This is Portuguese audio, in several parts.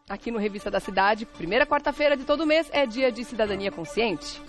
aqui no Revista da Cidade. Primeira quarta-feira de todo mês é dia de Cidadania Consciente.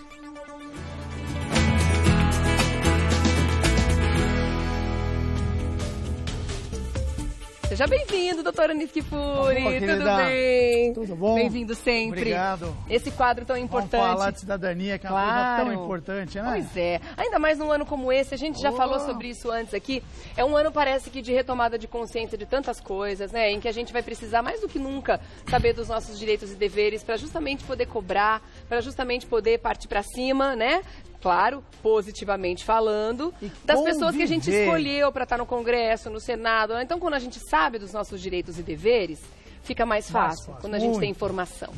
Seja bem-vindo, doutora Anis Kifuri. Tudo bem? Tudo bom? Bem-vindo sempre. Obrigado. Esse quadro tão importante. Vamos falar de cidadania, que é uma coisa tão importante, né? Pois é. Ainda mais num ano como esse, a gente já falou sobre isso antes aqui. É um ano, parece que, de retomada de consciência de tantas coisas, né? Em que a gente vai precisar, mais do que nunca, saber dos nossos direitos e deveres para justamente poder cobrar, para justamente poder partir para cima, né? Claro, positivamente falando, das pessoas que a gente escolheu para estar no Congresso, no Senado. Então, quando a gente sabe dos nossos direitos e deveres, fica mais fácil quando a gente tem informação.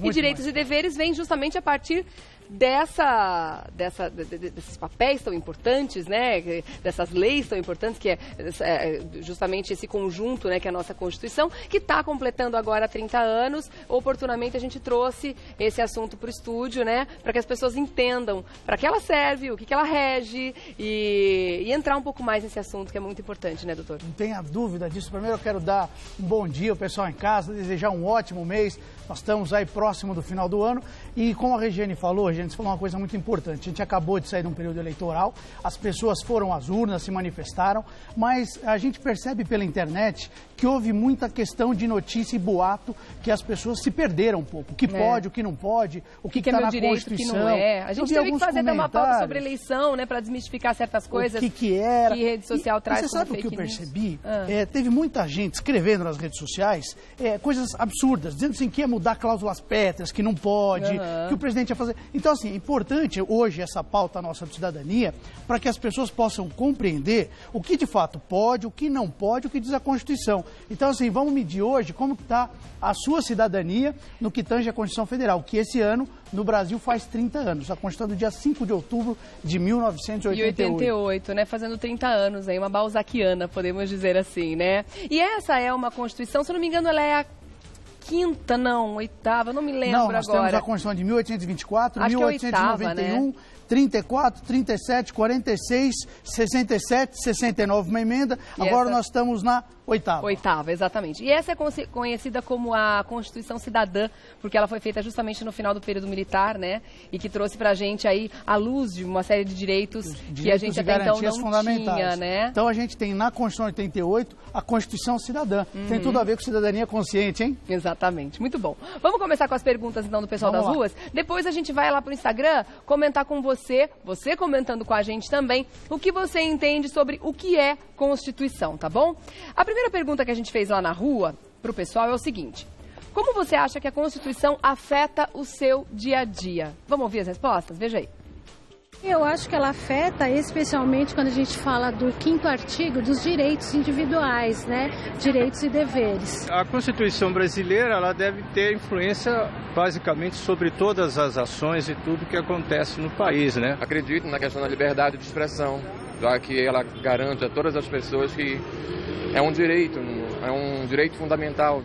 E direitos e deveres vêm justamente a partir desses papéis tão importantes, né? Dessas leis tão importantes, que é justamente esse conjunto, né? Que é a nossa Constituição, que está completando agora 30 anos. Oportunamente a gente trouxe esse assunto para o estúdio, né? Para que as pessoas entendam para que ela serve, o que ela rege e entrar um pouco mais nesse assunto que é muito importante, né, doutor? Não tenha dúvida disso. Primeiro eu quero dar um bom dia ao pessoal em casa, desejar um ótimo mês. Nós estamos aí próximo do final do ano e como a Regiane falou, a gente falou uma coisa muito importante. A gente acabou de sair de um período eleitoral, as pessoas foram às urnas, se manifestaram, mas a gente percebe pela internet que houve muita questão de notícia e boato que as pessoas se perderam um pouco. O que pode, o que não pode, o que está na Constituição. O que não é. A gente teve que fazer até uma pauta sobre eleição, né, para desmistificar certas coisas. O que era. Que rede social traz. Você sabe o que eu percebi? Teve muita gente escrevendo nas redes sociais coisas absurdas, dizendo assim que ia mudar cláusulas pétreas, que não pode, que o presidente ia fazer. Então, assim, é importante hoje essa pauta nossa de cidadania para que as pessoas possam compreender o que de fato pode, o que não pode, o que diz a Constituição. Então, assim, vamos medir hoje como está a sua cidadania no que tange a Constituição Federal, que esse ano no Brasil faz 30 anos. A Constituição do dia 5 de outubro de 1988. Né? Fazendo 30 anos aí, uma balzaquiana, podemos dizer assim, né? E essa é uma Constituição, se eu não me engano, ela é a quinta, não, oitava, não me lembro agora. Não, nós temos a Constituição de 1824, acho 1891, que é oitava, né? 34, 37, 46, 67, 69, uma emenda. E agora nós estamos na oitava. Oitava, exatamente. E essa é conhecida como a Constituição Cidadã, porque ela foi feita justamente no final do período militar, né? E que trouxe pra gente aí a luz de uma série de direitos que a gente até então não tinha, né? Então a gente tem na Constituição 88 a Constituição Cidadã. Tem tudo a ver com cidadania consciente, hein? Exatamente. Muito bom. Vamos começar com as perguntas então do pessoal das ruas? Depois a gente vai lá pro Instagram comentar com você comentando com a gente também, o que você entende sobre o que é Constituição, tá bom? A primeira pergunta que a gente fez lá na rua pro pessoal é o seguinte: como você acha que a Constituição afeta o seu dia a dia? Vamos ouvir as respostas? Veja aí. Eu acho que ela afeta especialmente quando a gente fala do 5º artigo dos direitos individuais, né? Direitos e deveres. A Constituição brasileira, ela deve ter influência basicamente sobre todas as ações e tudo que acontece no país, né? Acredito na questão da liberdade de expressão, já que ela garante a todas as pessoas que é um direito fundamental.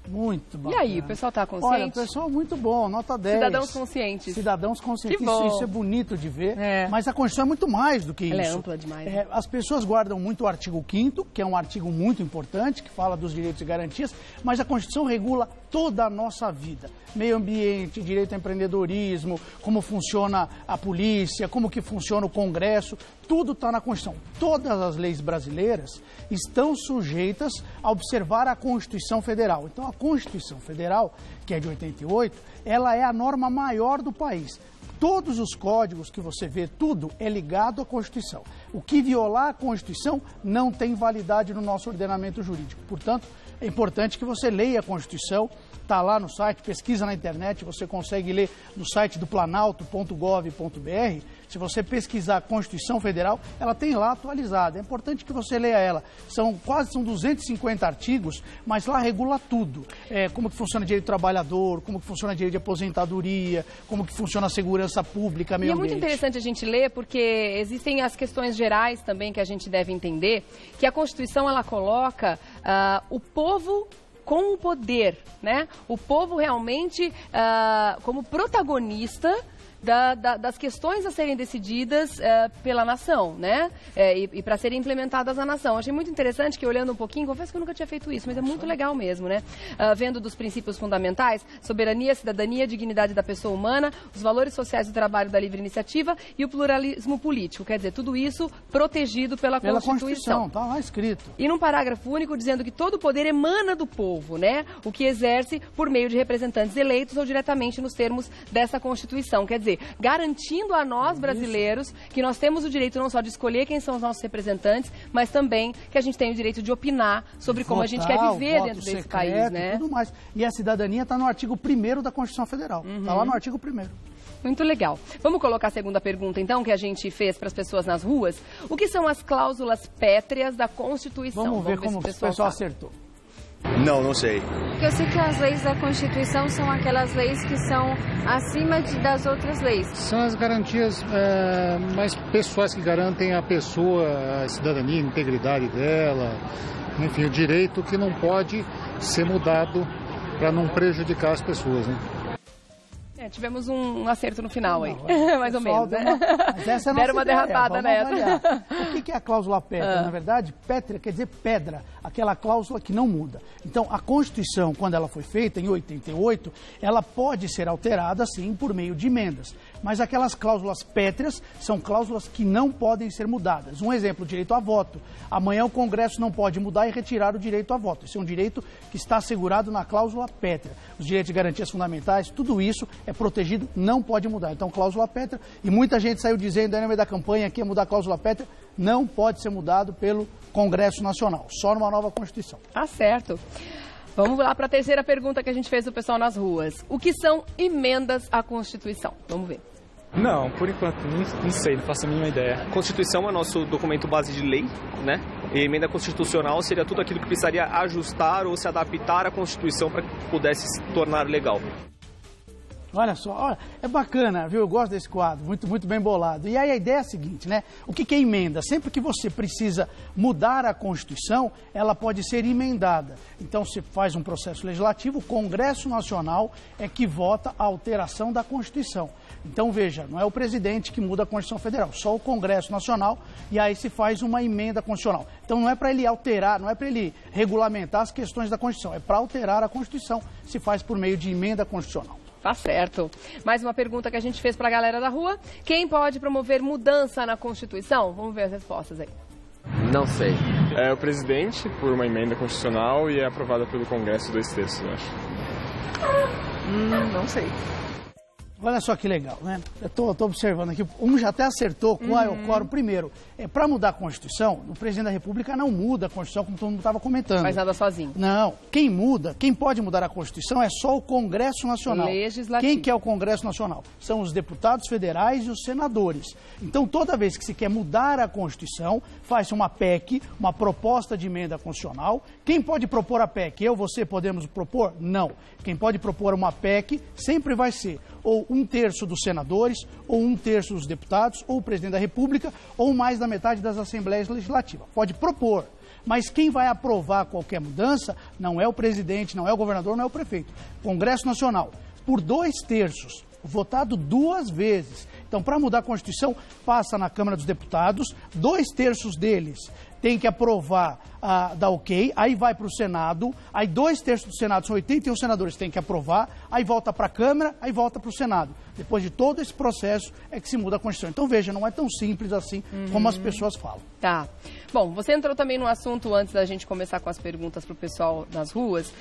Muito bacana. E aí, o pessoal está consciente? Olha, pessoal, muito bom, nota 10. Cidadãos conscientes. Cidadãos conscientes. Que bom. Isso é bonito de ver, mas a Constituição é muito mais do que isso. Ela é ampla demais. As pessoas guardam muito o artigo 5º, que é um artigo muito importante, que fala dos direitos e garantias, mas a Constituição regula toda a nossa vida. Meio ambiente, direito ao empreendedorismo, como funciona a polícia, como que funciona o Congresso, tudo está na Constituição. Todas as leis brasileiras estão sujeitas a observar a Constituição Federal. Então, a Constituição Federal, que é de 88, ela é a norma maior do país. Todos os códigos que você vê, tudo é ligado à Constituição. O que violar a Constituição não tem validade no nosso ordenamento jurídico. Portanto, é importante que você leia a Constituição, está lá no site, pesquisa na internet, você consegue ler no site do planalto.gov.br. Se você pesquisar a Constituição Federal, ela tem lá atualizada. É importante que você leia ela. São 250 artigos, mas lá regula tudo. Como que funciona o direito do trabalhador, como que funciona o direito de aposentadoria, como que funciona a segurança pública, meio ambiente. E é muito interessante a gente ler, porque existem as questões gerais também que a gente deve entender, que a Constituição ela coloca o povo com o poder, né? O povo realmente como protagonista das questões a serem decididas pela nação, né? E para serem implementadas na nação. Achei muito interessante que, olhando um pouquinho, confesso que eu nunca tinha feito isso, mas é muito legal mesmo, né? Vendo dos princípios fundamentais, soberania, cidadania, dignidade da pessoa humana, os valores sociais do trabalho, da livre iniciativa e o pluralismo político. Quer dizer, tudo isso protegido pela Constituição. Está lá escrito. E num parágrafo único dizendo que todo o poder emana do povo, né? O que exerce por meio de representantes eleitos ou diretamente nos termos dessa Constituição. Quer dizer, garantindo a nós, brasileiros, que nós temos o direito não só de escolher quem são os nossos representantes, mas também que a gente tem o direito de opinar sobre como a gente quer viver dentro desse país, né? Tudo mais. E a cidadania está no artigo 1º da Constituição Federal. Está lá no artigo 1º. Muito legal. Vamos colocar a segunda pergunta, então, que a gente fez para as pessoas nas ruas. O que são as cláusulas pétreas da Constituição? Vamos ver como o pessoal acertou. Não sei. Eu sei que as leis da Constituição são aquelas leis que são acima das outras leis. São as garantias mais pessoais que garantem a pessoa, a cidadania, a integridade dela, enfim, o direito que não pode ser mudado para não prejudicar as pessoas, né? Tivemos um acerto no final aí, mais ou menos, né? Mas essa é a nossa Deram uma ideia. derrapada nessa. O que é a cláusula pétrea? Na verdade, pétrea quer dizer pedra, aquela cláusula que não muda. Então, a Constituição, quando ela foi feita, em 88, ela pode ser alterada, sim, por meio de emendas. Mas aquelas cláusulas pétreas são cláusulas que não podem ser mudadas. Um exemplo, o direito a voto. Amanhã o Congresso não pode mudar e retirar o direito a voto. Esse é um direito que está assegurado na cláusula pétrea. Os direitos e garantias fundamentais, tudo isso é protegido, não pode mudar. Então, cláusula pétrea, e muita gente saiu dizendo aí no meio da campanha que ia mudar a cláusula pétrea, não pode ser mudado pelo Congresso Nacional, só numa nova Constituição. Tá certo. Vamos lá para a terceira pergunta que a gente fez do pessoal nas ruas. O que são emendas à Constituição? Vamos ver. Não, por enquanto, não sei, não faço a mínima ideia. A Constituição é nosso documento base de lei, né? E a emenda constitucional seria tudo aquilo que precisaria ajustar ou se adaptar à Constituição para que pudesse se tornar legal. Olha só, olha, é bacana, viu? Eu gosto desse quadro, muito bem bolado. E aí a ideia é a seguinte, né? O que é emenda? Sempre que você precisa mudar a Constituição, ela pode ser emendada. Então, se faz um processo legislativo, o Congresso Nacional é que vota a alteração da Constituição. Então, veja, não é o presidente que muda a Constituição Federal, só o Congresso Nacional, e aí se faz uma emenda constitucional. Então, não é para ele alterar, não é para ele regulamentar as questões da Constituição, é para alterar a Constituição, se faz por meio de emenda constitucional. Tá certo. Mais uma pergunta que a gente fez para a galera da rua. Quem pode promover mudança na Constituição? Vamos ver as respostas aí. Não sei. É o presidente, por uma emenda constitucional, e é aprovada pelo Congresso 2/3, eu acho. Não sei. Olha só que legal, né? Eu tô observando aqui, um já até acertou qual é o quórum. Primeiro, para mudar a Constituição, o presidente da República não muda a Constituição, como todo mundo estava comentando. Faz nada sozinho. Não, quem pode mudar a Constituição é só o Congresso Nacional. Legislativo. Quem que é o Congresso Nacional? São os deputados federais e os senadores. Então, toda vez que se quer mudar a Constituição, faz uma PEC, uma proposta de emenda constitucional. Quem pode propor a PEC? Eu, você, podemos propor? Não. Quem pode propor uma PEC sempre vai ser ou 1/3 dos senadores, ou 1/3 dos deputados, ou o presidente da República, ou mais da metade das assembleias legislativas. Pode propor, mas quem vai aprovar qualquer mudança não é o presidente, não é o governador, não é o prefeito. Congresso Nacional, por 2/3, votado 2 vezes. Então, para mudar a Constituição, passa na Câmara dos Deputados, 2/3 deles tem que aprovar, dar ok, aí vai para o Senado, aí 2/3 do Senado, são 81 senadores, tem que aprovar, aí volta para a Câmara, aí volta para o Senado. Depois de todo esse processo é que se muda a Constituição. Então, veja, não é tão simples assim como as pessoas falam. Tá. Bom, você entrou também no assunto antes da gente começar com as perguntas para o pessoal nas ruas,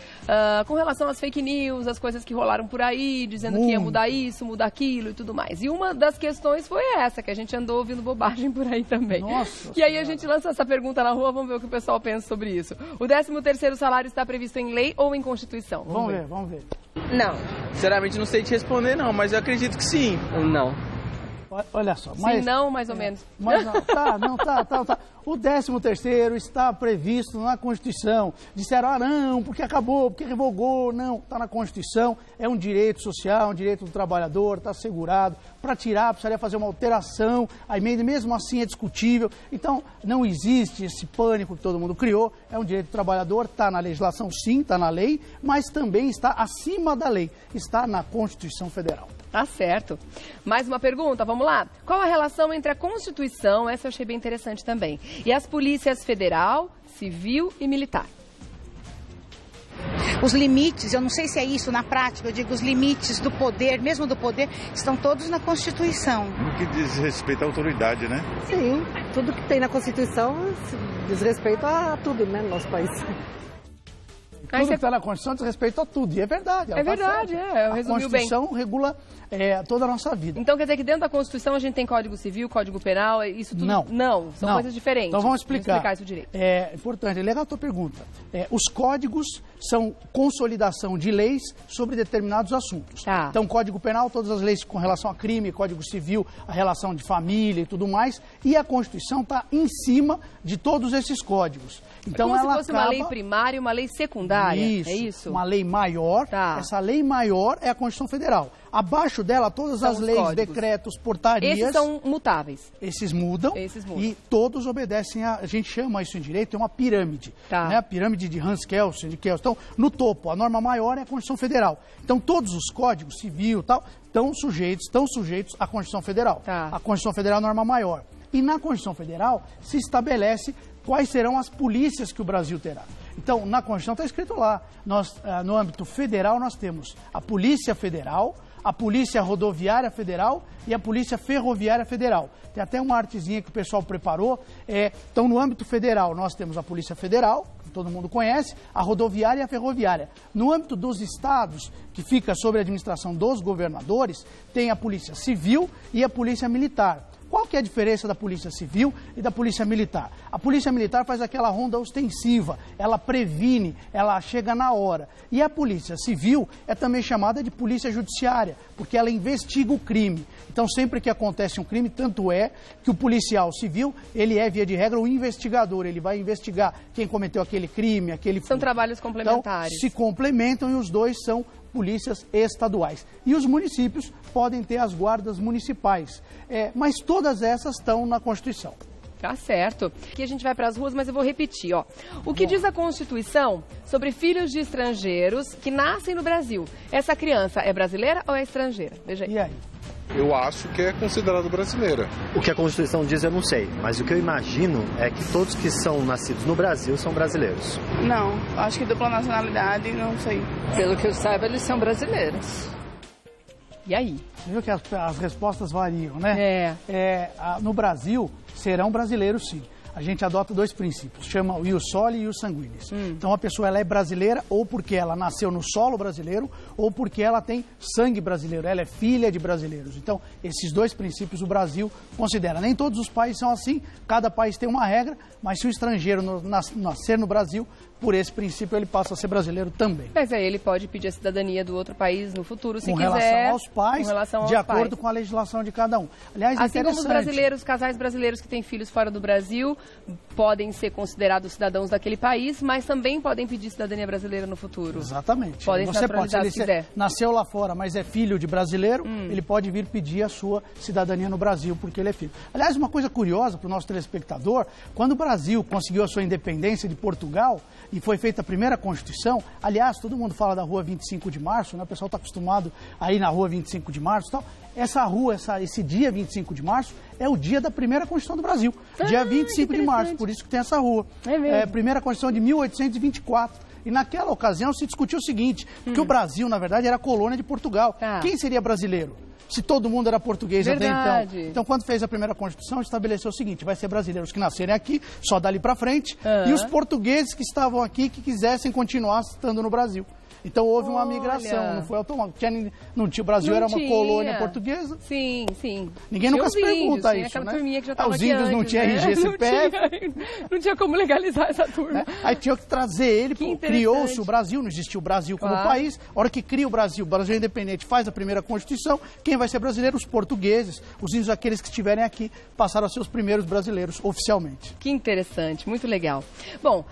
com relação às fake news, as coisas que rolaram por aí, dizendo que ia mudar isso, mudar aquilo e tudo mais. E uma das questões foi essa, que a gente andou ouvindo bobagem por aí também. Nossa. E aí a gente lança essa pergunta na rua, vamos ver o que o pessoal pensa sobre isso. O 13º salário está previsto em lei ou em Constituição? Vamos ver. Não. Sinceramente, não sei te responder, não, mas eu acredito que sim. Não. Olha só. Mas, sim, não, mais ou menos. Mas não, tá. O 13º está previsto na Constituição. Disseram, não, porque acabou, porque revogou. Não, está na Constituição, é um direito social, um direito do trabalhador, está assegurado. Para tirar, precisaria fazer uma alteração, a emenda mesmo assim é discutível. Então, não existe esse pânico que todo mundo criou. É um direito do trabalhador, está na legislação, sim, está na lei, mas também está acima da lei, está na Constituição Federal. Tá certo. Mais uma pergunta, vamos lá. Qual a relação entre a Constituição, essa eu achei bem interessante também, e as polícias federal, civil e militar? Os limites, eu não sei se é isso na prática, eu digo os limites do poder, mesmo do poder, estão todos na Constituição. No que diz respeito à autoridade, né? Sim, tudo que tem na Constituição diz respeito a tudo, né, no nosso país. Tudo que está na Constituição diz respeito a tudo, e é verdade. É verdade, eu resumi bem. A Constituição regula toda a nossa vida. Então quer dizer que dentro da Constituição a gente tem Código Civil, Código Penal, isso tudo? Não. São coisas diferentes. Então vamos explicar. Vamos explicar isso direito. É importante, é legal a tua pergunta. Os códigos são consolidação de leis sobre determinados assuntos. Tá. Então, Código Penal, todas as leis com relação a crime, Código Civil, a relação de família e tudo mais, e a Constituição está em cima de todos esses códigos. Então, como ela se fosse uma lei primária e uma lei secundária, isso, é isso? Uma lei maior, essa lei maior é a Constituição Federal. Abaixo dela, todas as leis, códigos, decretos, portarias... Esses são mutáveis. Esses mudam e todos obedecem a gente chama isso em direito, é uma pirâmide. Tá. Né? A pirâmide de Hans Kelsen, de Kelsen. Então, no topo, a norma maior é a Constituição Federal. Então, todos os códigos, civil e tal, estão sujeitos à Constituição Federal. Tá. A Constituição Federal é a norma maior. E na Constituição Federal se estabelece quais serão as polícias que o Brasil terá. Então, na Constituição está escrito lá, nós, no âmbito federal, nós temos a Polícia Federal, a Polícia Rodoviária Federal e a Polícia Ferroviária Federal. Tem até uma artezinha que o pessoal preparou. Então, no âmbito federal, nós temos a Polícia Federal, que todo mundo conhece, a rodoviária e a ferroviária. No âmbito dos estados, que fica sob a administração dos governadores, tem a Polícia Civil e a Polícia Militar. Qual que é a diferença da Polícia Civil e da Polícia Militar? A Polícia Militar faz aquela ronda ostensiva, ela previne, ela chega na hora. E a Polícia Civil é também chamada de Polícia Judiciária, porque ela investiga o crime. Então, sempre que acontece um crime, tanto é que o policial civil, ele é, via de regra, o investigador. Ele vai investigar quem cometeu aquele crime, aquele... São trabalhos complementares. Então, se complementam e os dois são polícias estaduais. E os municípios podem ter as guardas municipais. Mas todas essas estão na Constituição. Tá certo. Aqui a gente vai para as ruas, mas eu vou repetir, ó. O que diz a Constituição sobre filhos de estrangeiros que nascem no Brasil? Essa criança é brasileira ou é estrangeira? Veja aí. E aí? Eu acho que é considerado brasileira. O que a Constituição diz eu não sei, mas o que eu imagino é que todos que são nascidos no Brasil são brasileiros. Não, acho que dupla nacionalidade, não sei. Pelo que eu saiba, eles são brasileiros. E aí? Viu que as respostas variam, né? No Brasil, serão brasileiros sim. A gente adota dois princípios, chama o ius soli e o ius sanguinis. Então a pessoa ela é brasileira ou porque ela nasceu no solo brasileiro ou porque ela tem sangue brasileiro, ela é filha de brasileiros. Então esses dois princípios o Brasil considera. Nem todos os países são assim, cada país tem uma regra, mas se o estrangeiro nascer no Brasil, por esse princípio ele passa a ser brasileiro também. Mas aí ele pode pedir a cidadania do outro país no futuro, se quiser. Com relação aos pais, de acordo com a legislação de cada um. Aliás, assim como os brasileiros, casais brasileiros que têm filhos fora do Brasil, podem ser considerados cidadãos daquele país, mas também podem pedir cidadania brasileira no futuro. Exatamente. Podem se naturalizar se quiser. Nasceu lá fora, mas é filho de brasileiro, ele pode vir pedir a sua cidadania no Brasil, porque ele é filho. Aliás, uma coisa curiosa para o nosso telespectador, quando o Brasil conseguiu a sua independência de Portugal e foi feita a primeira Constituição, aliás, todo mundo fala da Rua 25 de Março, né? O pessoal está acostumado a ir na Rua 25 de Março e tal. Essa rua, esse dia 25 de março, é o dia da primeira Constituição do Brasil. Dia 25 de março, por isso que tem essa rua. É mesmo? Primeira Constituição de 1824. E naquela ocasião se discutiu o seguinte, que o Brasil, na verdade, era colônia de Portugal. Quem seria brasileiro? Se todo mundo era português até então. Então, quando fez a primeira Constituição, estabeleceu o seguinte, vai ser brasileiros que nascerem aqui, só dali para frente, e os portugueses que estavam aqui, que quisessem continuar estando no Brasil. Então houve uma migração, não foi automático. O Brasil era uma colônia portuguesa. Sim, sim. Ninguém nunca se pergunta isso, né? Os índios não tinham RG, CPF. Não tinha como legalizar essa turma. Aí tinha que trazer ele, criou-se o Brasil, não existiu o Brasil como país. A hora que cria o Brasil é independente, faz a primeira Constituição, quem vai ser brasileiro? Os portugueses, os índios, aqueles que estiverem aqui, passaram a ser os primeiros brasileiros oficialmente. Que interessante, muito legal. Bom,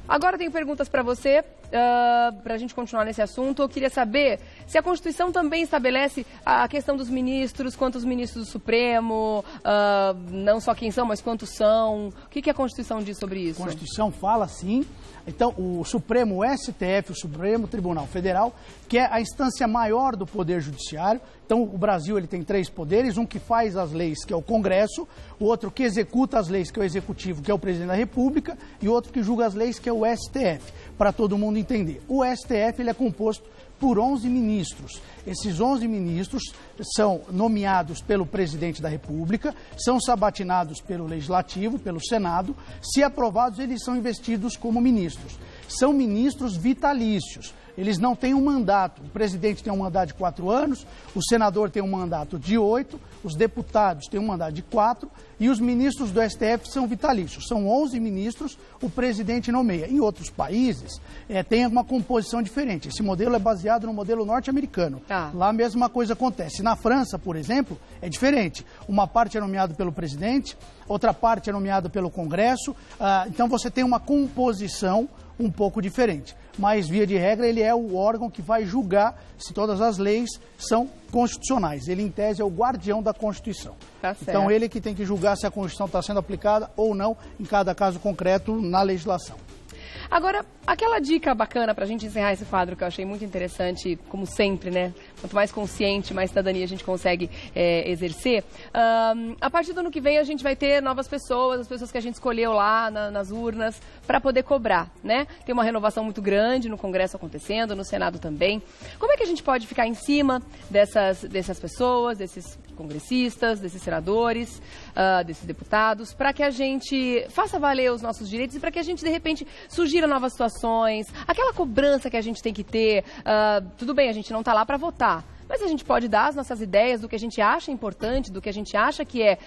agora tenho perguntas para você, para a gente continuar nesse assunto. Eu queria saber se a Constituição também estabelece a questão dos ministros, quantos ministros do Supremo, não só quem são, mas quantos são. O que a Constituição diz sobre isso? A Constituição fala, sim, Então, o Supremo STF, o Supremo Tribunal Federal, que é a instância maior do Poder Judiciário. Então, o Brasil ele tem 3 poderes, um que faz as leis, que é o Congresso, o outro que executa as leis, que é o Executivo, que é o Presidente da República, e o outro que julga as leis, que é o STF, para todo mundo entender. O STF ele é composto por 11 ministros. Esses 11 ministros são nomeados pelo Presidente da República, são sabatinados pelo Legislativo, pelo Senado. Se aprovados, eles são investidos como ministros. São ministros vitalícios. Eles não têm um mandato. O presidente tem um mandato de 4 anos, o senador tem um mandato de 8, os deputados têm um mandato de 4 e os ministros do STF são vitalícios. São 11 ministros, o presidente nomeia. Em outros países, tem uma composição diferente. Esse modelo é baseado no modelo norte-americano. Lá a mesma coisa acontece. Na França, por exemplo, é diferente. Uma parte é nomeada pelo presidente, outra parte é nomeada pelo Congresso. Então você tem uma composição um pouco diferente. Mas, via de regra, ele é o órgão que vai julgar se todas as leis são constitucionais. Ele, em tese, é o guardião da Constituição. Tá certo. Então, ele que tem que julgar se a Constituição está sendo aplicada ou não em cada caso concreto na legislação. Agora, aquela dica bacana para a gente encerrar esse quadro que eu achei muito interessante, como sempre, né? Quanto mais consciente, mais cidadania a gente consegue exercer. A partir do ano que vem a gente vai ter novas pessoas, as pessoas que a gente escolheu lá nas urnas, para poder cobrar, né? Tem uma renovação muito grande no Congresso acontecendo, no Senado também. Como é que a gente pode ficar em cima dessas pessoas, desses congressistas, desses senadores, desses deputados, para que a gente faça valer os nossos direitos e para que a gente, de repente, sugira novas situações, aquela cobrança que a gente tem que ter. Tudo bem, a gente não está lá para votar, mas a gente pode dar as nossas ideias do que a gente acha importante, do que a gente acha que é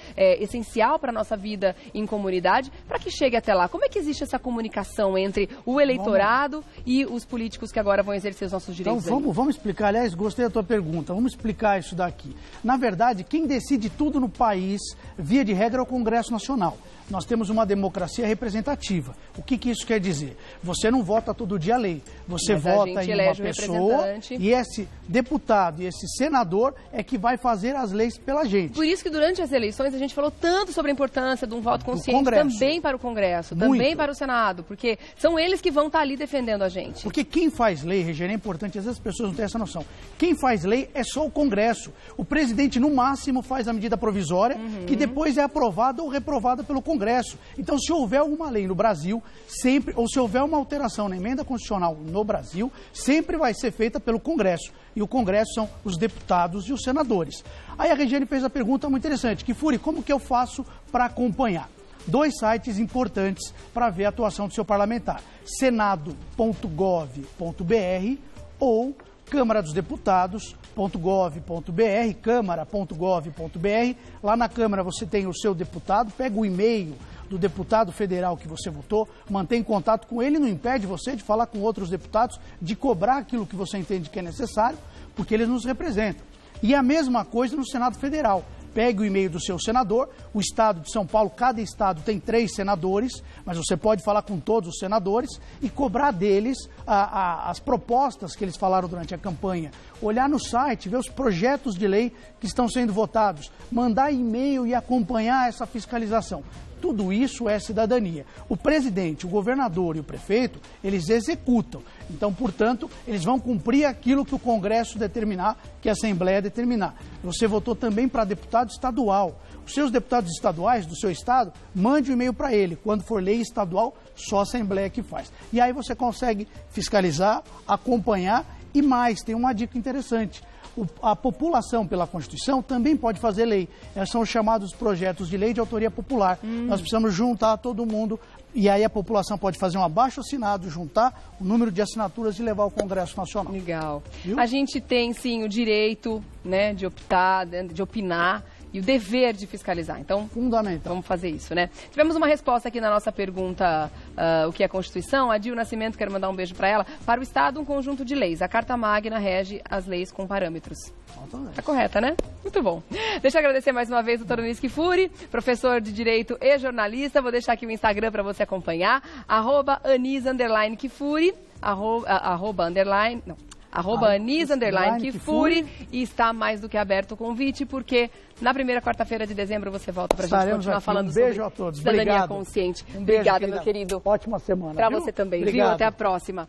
essencial para a nossa vida em comunidade, para que chegue até lá. Como é que existe essa comunicação entre o eleitorado e os políticos que agora vão exercer os nossos direitos? Então vamos explicar, aliás, gostei da tua pergunta, vamos explicar isso daqui. Na verdade, quem decide tudo no país, via de regra, é o Congresso Nacional. Nós temos uma democracia representativa. O que isso quer dizer? Você não vota todo dia a lei. Você vota em uma pessoa e esse deputado e esse senador é que vai fazer as leis pela gente. Por isso que durante as eleições a gente falou tanto sobre a importância de um voto consciente também para o Congresso, também para o Senado, porque são eles que vão estar ali defendendo a gente. Porque quem faz lei, Regina, é importante, às vezes as pessoas não têm essa noção. Quem faz lei é só o Congresso. O presidente, no máximo, faz a medida provisória, que depois é aprovada ou reprovada pelo Congresso. Então, se houver alguma lei no Brasil, sempre, ou se houver uma alteração na emenda constitucional no Brasil, sempre vai ser feita pelo Congresso. E o Congresso são os deputados e os senadores. Aí a Regiane fez a pergunta muito interessante, Kifuri, como que eu faço para acompanhar? 2 sites importantes para ver a atuação do seu parlamentar, senado.gov.br ou Câmara dos Deputados.gov.br, câmara.gov.br. Lá na Câmara você tem o seu deputado, pega o e-mail do deputado federal que você votou, mantém contato com ele, não impede você de falar com outros deputados, de cobrar aquilo que você entende que é necessário, porque eles nos representam. E a mesma coisa no Senado Federal. Pegue o e-mail do seu senador, o estado de São Paulo, cada estado tem 3 senadores, mas você pode falar com todos os senadores e cobrar deles as propostas que eles falaram durante a campanha. Olhar no site, ver os projetos de lei que estão sendo votados, mandar e-mail e acompanhar essa fiscalização. Tudo isso é cidadania. O presidente, o governador e o prefeito, eles executam. Então, portanto, eles vão cumprir aquilo que o Congresso determinar, que a Assembleia determinar. Você votou também para deputado estadual. Os seus deputados estaduais do seu estado, mande um e-mail para ele. Quando for lei estadual, só a Assembleia que faz. E aí você consegue fiscalizar, acompanhar e mais, tem uma dica interessante. A população, pela Constituição, também pode fazer lei. São os chamados projetos de lei de autoria popular. Nós precisamos juntar todo mundo e aí a população pode fazer um abaixo-assinado, juntar o número de assinaturas e levar ao Congresso Nacional. Legal. Viu? A gente tem, sim, o direito, né, de optar, de opinar e o dever de fiscalizar. Então, fundamental. Vamos fazer isso, né? Tivemos uma resposta aqui na nossa pergunta, o que é a Constituição. A Dil Nascimento, quero mandar um beijo para ela. Para o Estado, um conjunto de leis. A Carta Magna rege as leis com parâmetros. Tá correta, né? Muito bom. Deixa eu agradecer mais uma vez o Dr. Luiz Kifuri, professor de Direito e jornalista. Vou deixar aqui o Instagram para você acompanhar. @Anis_Kifuri. @Anis_Kfouri, e está mais do que aberto o convite, porque na primeira quarta-feira de dezembro você volta pra gente continuar falando sobre beijo a todos. cidadania Obrigado. consciente. Um beijo, Obrigada, querida. meu querido. Ótima semana. Pra viu? você também, Obrigado. viu? Até a próxima.